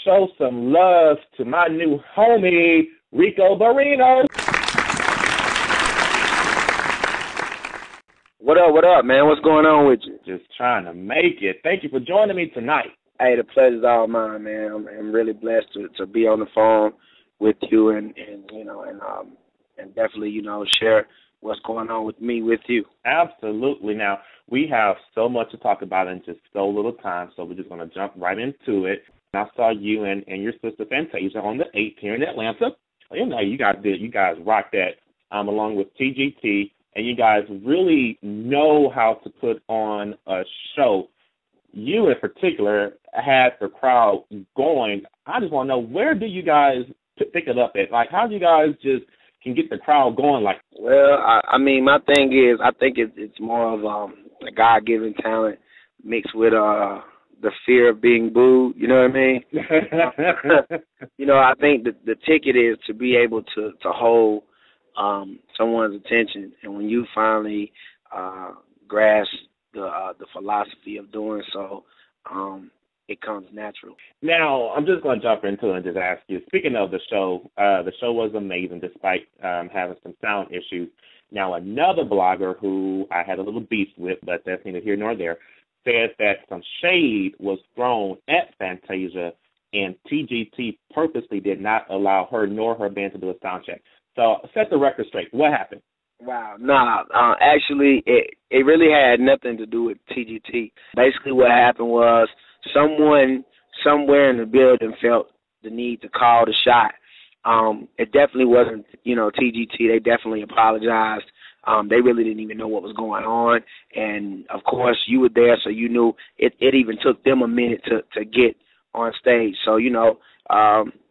Show some love to my new homie, Ricco Barrino. What up, man? What's going on with you? Just trying to make it. Thank you for joining me tonight. Hey, the pleasure's all mine, man. I'm really blessed to be on the phone with you and definitely, share what's going on with me with you. Absolutely. Now, we have so much to talk about in just so little time, so we're just going to jump right into it. I saw you and your sister Fantaisa on the 8th here in Atlanta. You guys rocked that along with TGT, and you guys really know how to put on a show. You in particular had the crowd going. I just want to know, where do you guys pick it up at? Like, how do you guys just can get the crowd going like? Well, I mean, my thing is, I think it's more of a God-given talent mixed with the fear of being booed. You know what I mean? I think the ticket is to be able to hold someone's attention, and when you finally grasp the philosophy of doing so, it comes natural. Now, I'm just going to jump into it and just ask you, speaking of the show was amazing despite having some sound issues. Now, another blogger who I had a little beef with, but that's neither here nor there, said that some shade was thrown at Fantaisa, and TGT purposely did not allow her nor her band to do a sound check. So set the record straight. What happened? Wow. Actually, it really had nothing to do with TGT. Basically, what happened was someone somewhere in the building felt the need to call the shot. It definitely wasn't, TGT. They definitely apologized. They really didn't even know what was going on. And, of course, you were there, so you knew it even took them a minute to get on stage. So,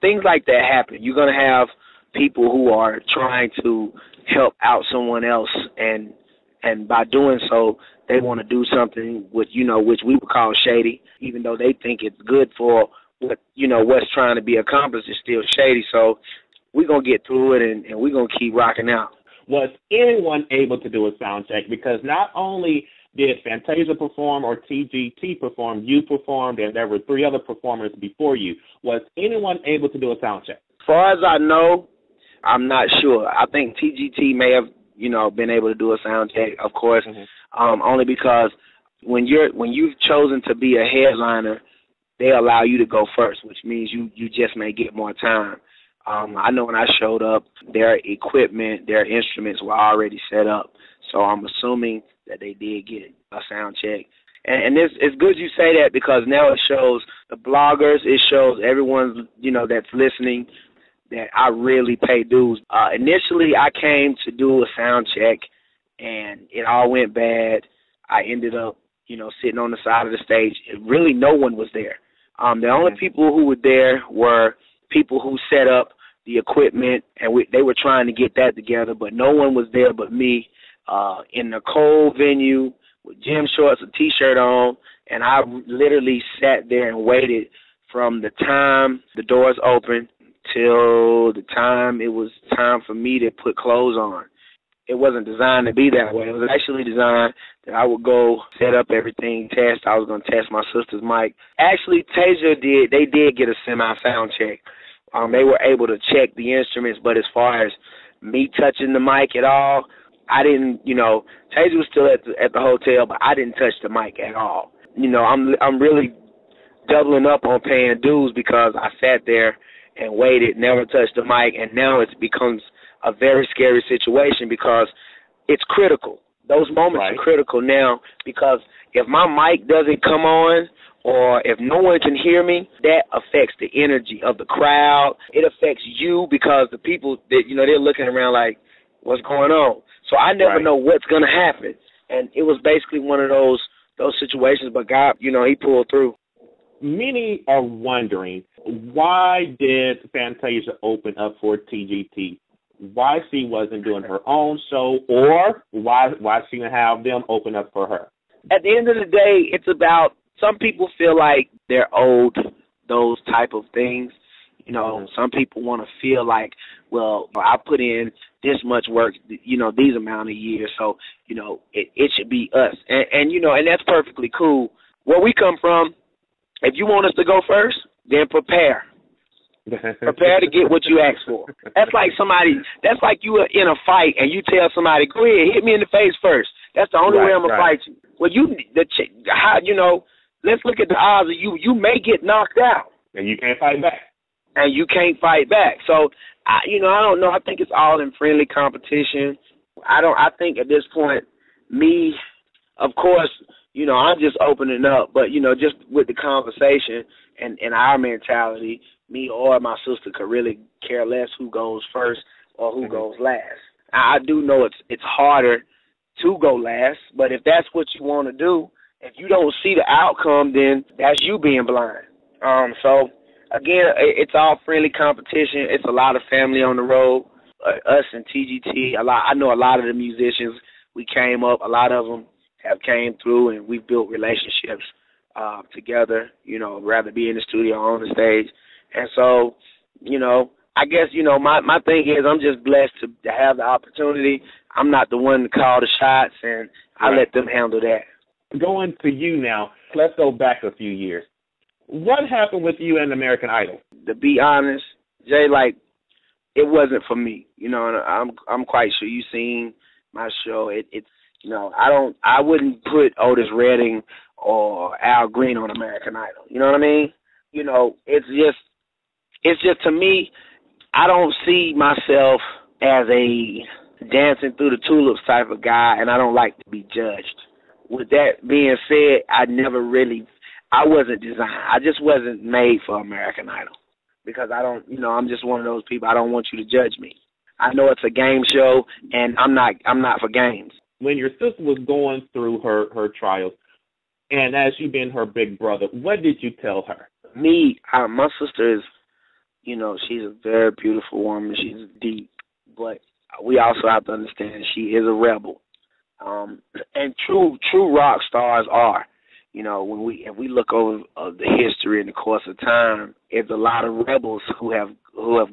things like that happen. You're going to have people who are trying to help out someone else, and by doing so, they want to do something which we would call shady, even though they think it's good for what's trying to be accomplished is still shady. So we're going to get through it, and we're going to keep rocking out. Was anyone able to do a sound check? Because not only did Fantaisa perform or TGT perform, you performed, and there were 3 other performers before you. Was anyone able to do a sound check? As far as I know, I'm not sure. I think TGT may have, been able to do a sound check, of course, only because when you've chosen to be a headliner, they allow you to go first, which means you just may get more time. I know when I showed up, their equipment, their instruments were already set up, so I'm assuming that they did get a sound check. And it's good you say that, because now it shows the bloggers, it shows everyone, that's listening, that I really pay dues. Initially, I came to do a sound check, and it all went bad. I ended up, sitting on the side of the stage. Really, no one was there. The only people who were there were people who set up the equipment, and they were trying to get that together, but no one was there but me in the cold venue with gym shorts, a T-shirt on, and I literally sat there and waited from the time the doors opened till the time it was time for me to put clothes on. It wasn't designed to be that way. It was actually designed that I would go set up everything, test. I was going to test my sister's mic. Actually, they did get a semi-sound check. They were able to check the instruments, but as far as me touching the mic at all, I didn't, Tasia was still at the hotel, but I didn't touch the mic at all. I'm really doubling up on paying dues, because I sat there and waited, never touched the mic, and now it becomes a very scary situation because it's critical. Those moments are critical now, because if my mic doesn't come on or if no one can hear me, that affects the energy of the crowd. It affects you, because the people, they're looking around like, what's going on? So I never know what's going to happen. And it was basically one of those situations, but God, he pulled through. Many are wondering, why did Fantaisa open up for TGT? Why she wasn't doing her own show, or why she didn't have them open up for her? At the end of the day, it's about, some people feel like they're owed those type of things. Some people want to feel like, well, I put in this much work, these amount of years, so, it should be us. And that's perfectly cool. Where we come from, if you want us to go first, then prepare. Prepare to get what you ask for. That's like you were in a fight and you tell somebody, go ahead, hit me in the face first. That's the only way I'm going to fight you. Well, let's look at the odds of you. You may get knocked out. And you can't fight back. So, I don't know. I think it's all in friendly competition. I think at this point, me, of course, I'm just opening up. But, just with the conversation and our mentality, me or my sister could really care less who goes first or who goes last. I do know it's harder to go last, but if that's what you want to do, if you don't see the outcome, then that's you being blind. So, again, it's all friendly competition. It's a lot of family on the road, us and TGT. I know a lot of the musicians, we came up, a lot of them have came through, and we've built relationships together, rather be in the studio or on the stage. And so, I guess, my thing is I'm just blessed to have the opportunity. I'm not the one to call the shots, and I let them handle that. Going to you now, let's go back a few years. What happened with you and American Idol? To be honest, Jay, it wasn't for me. And I'm quite sure you've seen my show. I wouldn't put Otis Redding or Al Green on American Idol. You know what I mean? It's just to me, I don't see myself as a dancing through the tulips type of guy, and I don't like to be judged. With that being said, I wasn't designed. I just wasn't made for American Idol because I'm just one of those people. I don't want you to judge me. I know it's a game show, and I'm not for games. When your sister was going through her trials, and as you being her big brother, what did you tell her? My sister is, she's a very beautiful woman. She's deep, but we also have to understand she is a rebel. And true rock stars are. If we look over the history in the course of time, it's a lot of rebels who have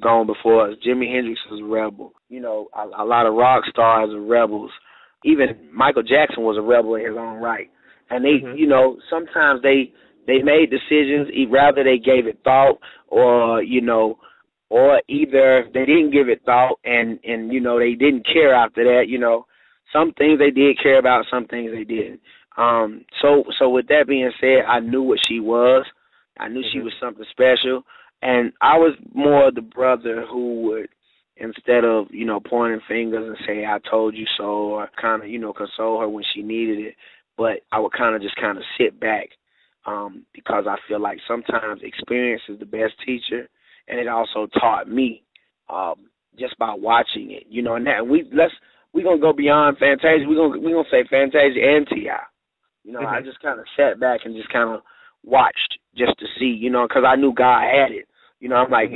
gone before us. Jimi Hendrix was a rebel. A lot of rock stars are rebels. Even Michael Jackson was a rebel in his own right. And they, sometimes they made decisions, rather they gave it thought, or either they didn't give it thought and they didn't care after that. Some things they did care about, some things they didn't. So with that being said, I knew what she was. I knew she was something special. And I was more the brother who would, instead of, pointing fingers and say, I told you so, or kind of, console her when she needed it. But I would kind of sit back because I feel like sometimes experience is the best teacher. And it also taught me just by watching it, and that we're going to go beyond Fantasia. We're gonna say Fantasia and T.I. I just kind of sat back and just kind of watched just to see, because I knew God had it. I'm like,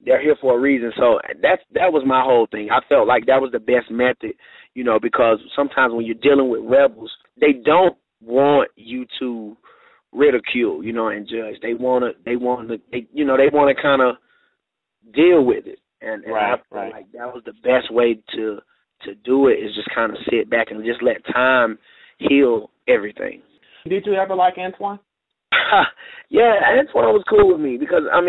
they're here for a reason. So that was my whole thing. I felt like that was the best method, because sometimes when you're dealing with rebels, they don't want you to ridicule, and judge. They want to kind of deal with it. And I feel like that was the best way to do it, is just kind of sit back and just let time heal everything. Did you ever like Antoine? Yeah, Antoine was cool with me because, I'm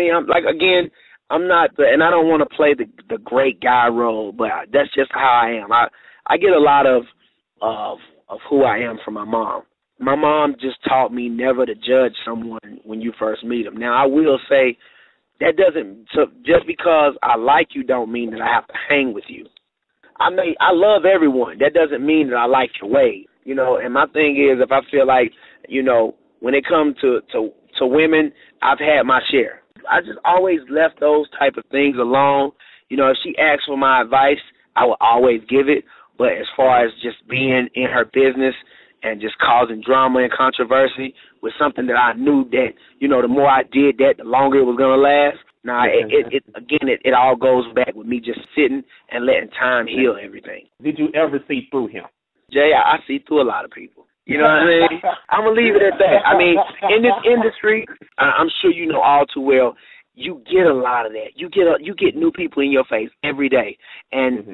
not, and I don't want to play the great guy role, but that's just how I am. I get a lot of who I am from my mom. My mom just taught me never to judge someone when you first meet them. Now, I will say that just because I like you don't mean that I have to hang with you. I love everyone. That doesn't mean that I like your way, and my thing is, if I feel like, when it comes to women, I've had my share. I just always left those type of things alone. If she asks for my advice, I will always give it. But as far as just being in her business and just causing drama and controversy was something that I knew that, the more I did that, the longer it was going to last. Now, it all goes back with me just sitting and letting time heal everything. Did you ever see through him? Jay, I see through a lot of people. You know what I mean? I'm going to leave it at that. In this industry, I'm sure you know all too well, you get a lot of that. You get new people in your face every day. And,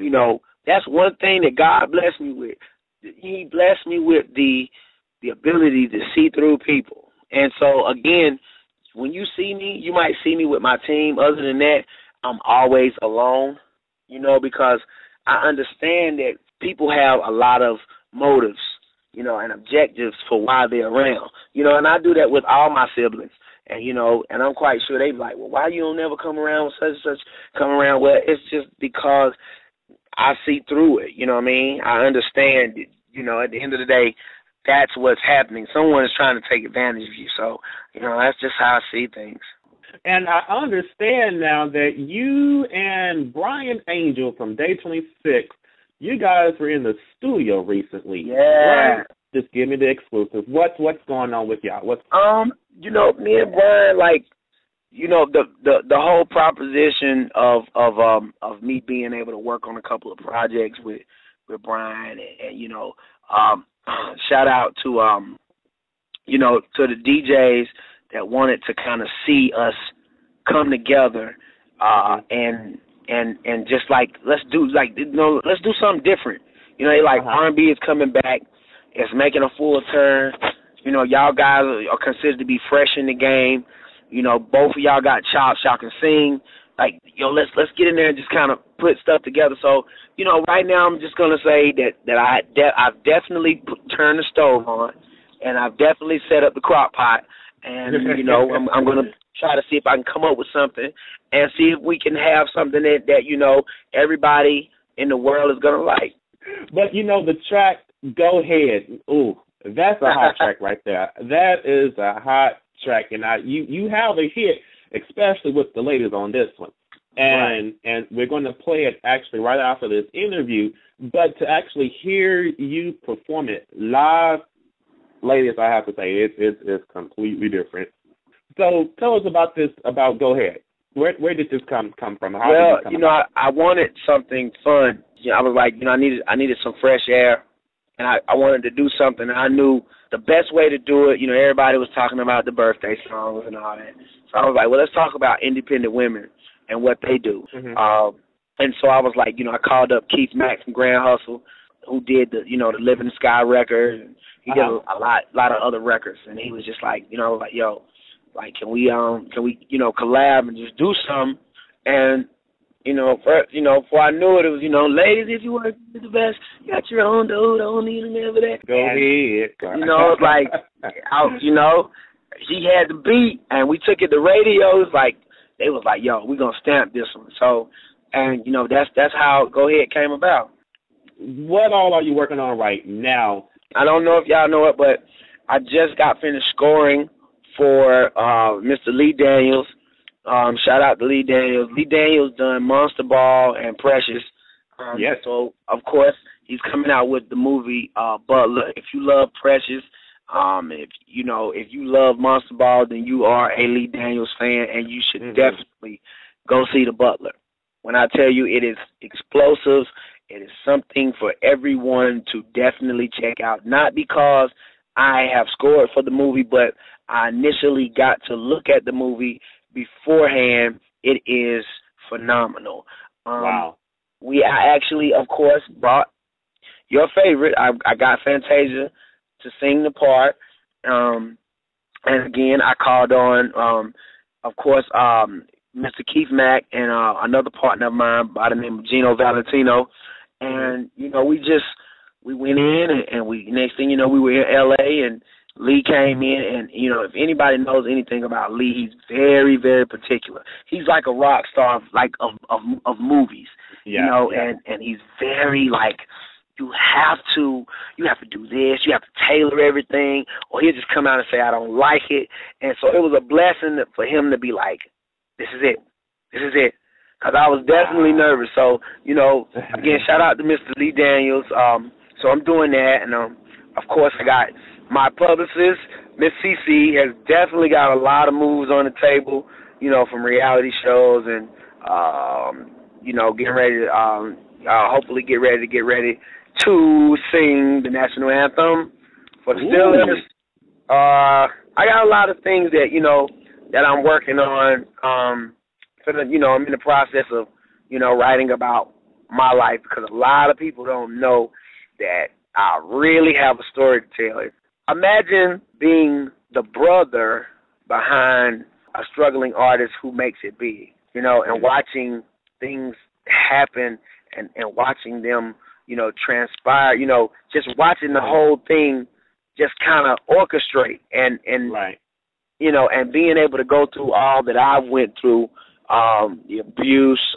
that's one thing that God blessed me with. He blessed me with the ability to see through people. And so, again, when you see me, you might see me with my team. Other than that, I'm always alone, because I understand that people have a lot of motives, and objectives for why they're around, and I do that with all my siblings. And, and I'm quite sure they be like, well, why you don't never come around with such and such, come around? Well, it's just because I see through it, you know what I mean? I understand, at the end of the day, that's what's happening. Someone is trying to take advantage of you. So, that's just how I see things. And I understand now that you and Brian Angel from Day 26, you guys were in the studio recently. Yeah. Brian, just give me the exclusive. What's going on with y'all? Me and Brian, the whole proposition of me being able to work on a couple of projects with Brian and shout out to to the DJs that wanted to kind of see us come together and just let's do something different. R&B is coming back. It's making a full turn. Y'all guys are considered to be fresh in the game. Both of y'all got chops. Y'all can sing. Let's get in there and just kind of put stuff together. So, right now I'm just gonna say that I've definitely turned the stove on, and I've definitely set up the crock pot, and I'm gonna try to see if I can come up with something and see if we can have something that everybody in the world is gonna like. But the track "Go Ahead," ooh, that's a hot track right there. That is a hot track, and you have a hit, especially with the ladies on this one. And we're going to play it actually right after this interview. But to actually hear you perform it live, ladies, I have to say it's completely different. So tell us about this. About Go Ahead. Where did this come from? How did it come about? I wanted something fun. I was like, I needed some fresh air. And I wanted to do something, and I knew the best way to do it, everybody was talking about the birthday songs and all that. So I was like, well, let's talk about independent women and what they do. Mm-hmm. And so I was like, I called up Keith Mack from Grand Hustle, who did the Live in the Sky record. And he did a lot of other records. And he was just like, I was like, yo, can we collab and just do something? And before I knew it, it was, ladies, if you want to be the best, you got your own dude, don't need him ever that. Go ahead. He had the beat, and we took it to radio. They was like, yo, we're going to stamp this one. So, and, that's how Go Ahead came about. What all are you working on right now? I don't know if y'all know it, but I just got finished scoring for Mr. Lee Daniels. Shout out to Lee Daniels. Lee Daniels done Monster Ball and Precious. Yes. So, of course, he's coming out with the movie Butler. If you love Precious, if you love Monster Ball, then you are a Lee Daniels fan, and you should definitely go see The Butler. When I tell you it is explosive, it is something for everyone to definitely check out. Not because I have scored for the movie, but I initially got to look at the movie beforehand. It is phenomenal. Wow. I actually, of course, brought your favorite. I got Fantaisa to sing the part. And again, I called on, of course, Mr. Keith Mack and another partner of mine by the name of Gino Valentino. And, we went in and next thing you know, we were in L.A. and Lee came in, and, if anybody knows anything about Lee, he's very, very particular. He's like a rock star of movies, and he's very, you have to do this, you have to tailor everything, or he'll just come out and say, I don't like it. And so it was a blessing for him to be like, this is it. Because I was definitely nervous. So, again, shout out to Mr. Lee Daniels. So I'm doing that, and of course I got my publicist, Miss CC, has definitely got a lot of moves on the table, from reality shows and, getting ready to, hopefully get ready to sing the national anthem for the Steelers. I got a lot of things that I'm working on. I'm in the process of, writing about my life, because a lot of people don't know that I really have a story to tell. Imagine being the brother behind a struggling artist who makes it big, you know, and watching things happen and watching them, you know, transpire, you know, just watching the whole thing just kind of orchestrate and right. You know, and being able to go through all that I went through, the abuse,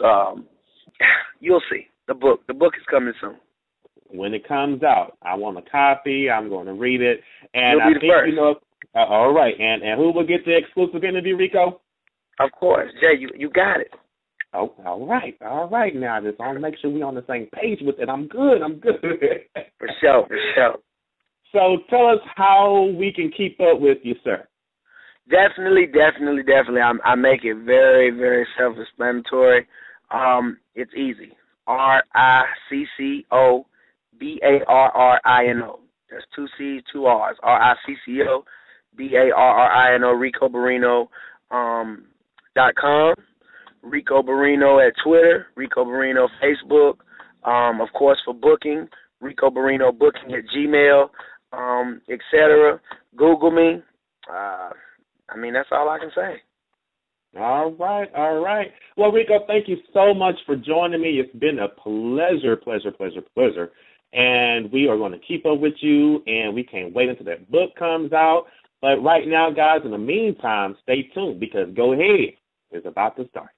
you'll see. The book is coming soon. When it comes out, I want a copy. I'm going to read it. And You'll be the first. You know, all right. And who will get the exclusive interview, Ricco? Of course. Jay, you got it. Oh, all right. All right. Now, just want to make sure we're on the same page with it. I'm good. For sure. So tell us how we can keep up with you, sir. Definitely. I make it very, very self-explanatory. It's easy. RiCcoBarrino. That's 2 C's, 2 R's. RiCcoBarrino. Ricco Barrino .com. Ricco Barrino at Twitter. Ricco Barrino Facebook. Of course, for booking, Ricco Barrino booking at Gmail, etc. Google me. I mean, that's all I can say. All right. Well, Ricco, thank you so much for joining me. It's been a pleasure. And we are going to keep up with you, and we can't wait until that book comes out. But right now, guys, in the meantime, stay tuned because Go Ahead is about to start.